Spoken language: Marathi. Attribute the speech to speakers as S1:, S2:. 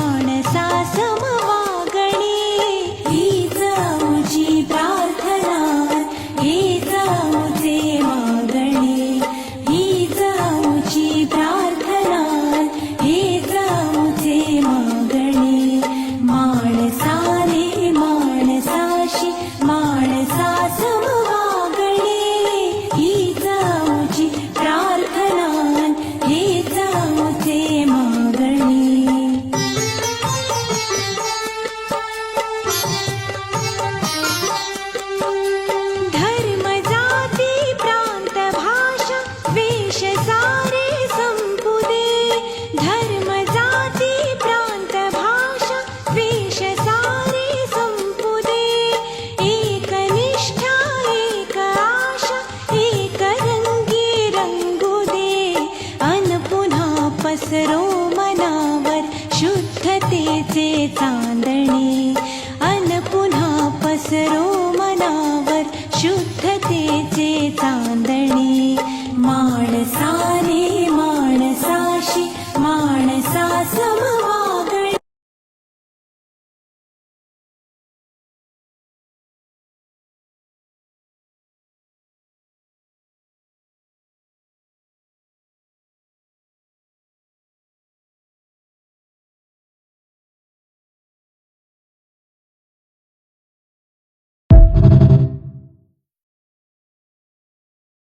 S1: माणसा समवागणे हीच आमची प्रार्थना, हीच आमचे मागणे, हीच आमची प्रार्थना, हीच आमचे मागणे. माणसा रे माणसाशी माणसा समवागणे हीच आमची प्रार्थना, हीच आमचे मागणे. धर्म जाती प्रांत भाषा वेश सारे संपुदे, धर्म जाती प्रांत भाषा वेश सारे संपुदे. एक निष्ठा एक आशा एक रंगी रंगू दे, अन पुन्हा पसरो मनावर शुद्धतेचे चांदणे.